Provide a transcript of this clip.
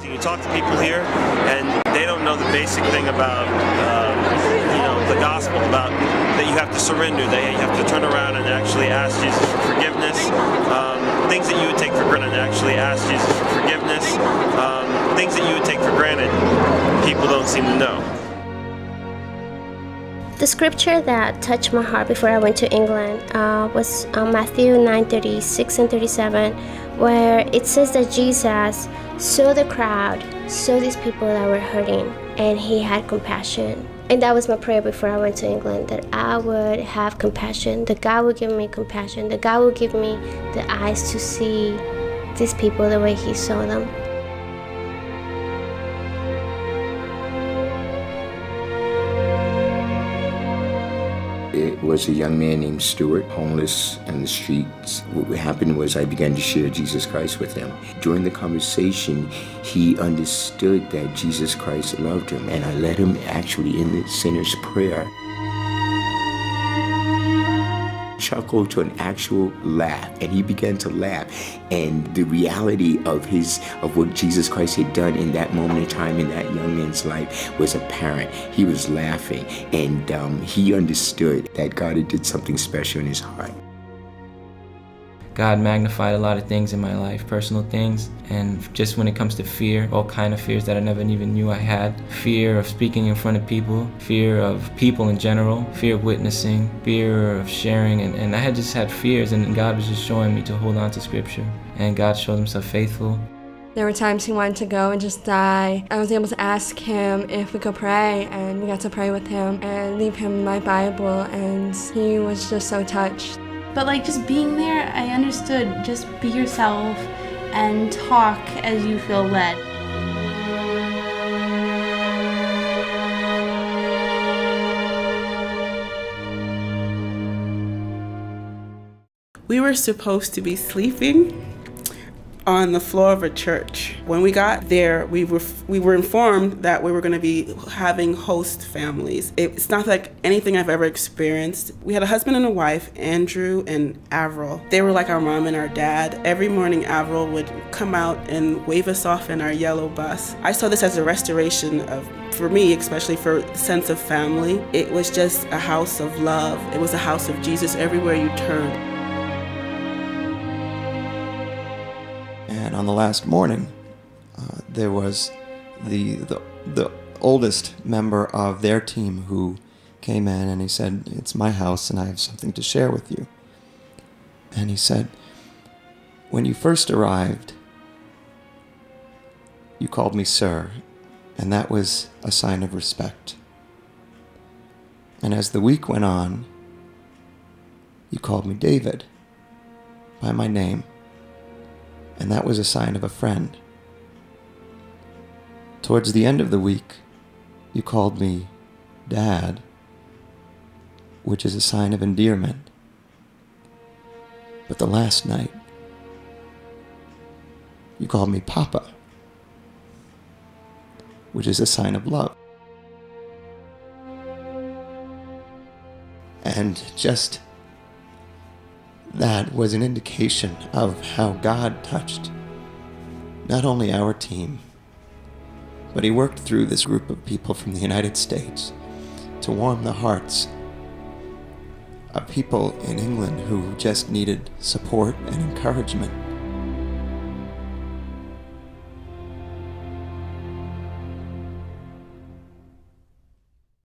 You talk to people here, and they don't know the basic thing about, the gospel, about that you have to surrender, that you have to turn around and actually ask Jesus for forgiveness. Things that you would take for granted, actually ask Jesus for forgiveness. Things that you would take for granted, people don't seem to know. The scripture that touched my heart before I went to England was Matthew 9:36 and 37, where it says that Jesus saw the crowd, saw these people that were hurting, and he had compassion. And that was my prayer before I went to England, that I would have compassion, that God would give me compassion, that God would give me the eyes to see these people the way he saw them. It was a young man named Stuart, homeless in the streets. What happened was I began to share Jesus Christ with him. During the conversation, he understood that Jesus Christ loved him, and I led him actually in the sinner's prayer. Chuckled to an actual laugh, and he began to laugh, and the reality of what Jesus Christ had done in that moment in time in that young man's life was apparent. He was laughing, and he understood that God had did something special in his heart. God magnified a lot of things in my life, personal things, and just when it comes to fear, all kind of fears that I never even knew I had. Fear of speaking in front of people, fear of people in general, fear of witnessing, fear of sharing, and I had just had fears, and God was just showing me to hold on to Scripture, and God showed himself faithful. There were times he wanted to go and just die. I was able to ask him if we could pray, and we got to pray with him and leave him my Bible, and he was just so touched. But just being there, I understood, just be yourself and talk as you feel led. We were supposed to be sleeping on the floor of a church. When we got there, we were informed that we were going to be having host families. It's not like anything I've ever experienced. We had a husband and a wife, Andrew and Avril. They were like our mom and our dad. Every morning, Avril would come out and wave us off in our yellow bus. I saw this as a restoration for me, especially for the sense of family. It was just a house of love. It was a house of Jesus everywhere you turned. And on the last morning, there was the oldest member of their team who came in, and he said, "It's my house and I have something to share with you." And he said, "When you first arrived, you called me sir, and that was a sign of respect. And as the week went on, you called me David by my name, and that was a sign of a friend. Towards the end of the week, you called me Dad, which is a sign of endearment. But the last night, you called me Papa, which is a sign of love." And just that was an indication of how God touched not only our team, but he worked through this group of people from the United States to warm the hearts of people in England who just needed support and encouragement.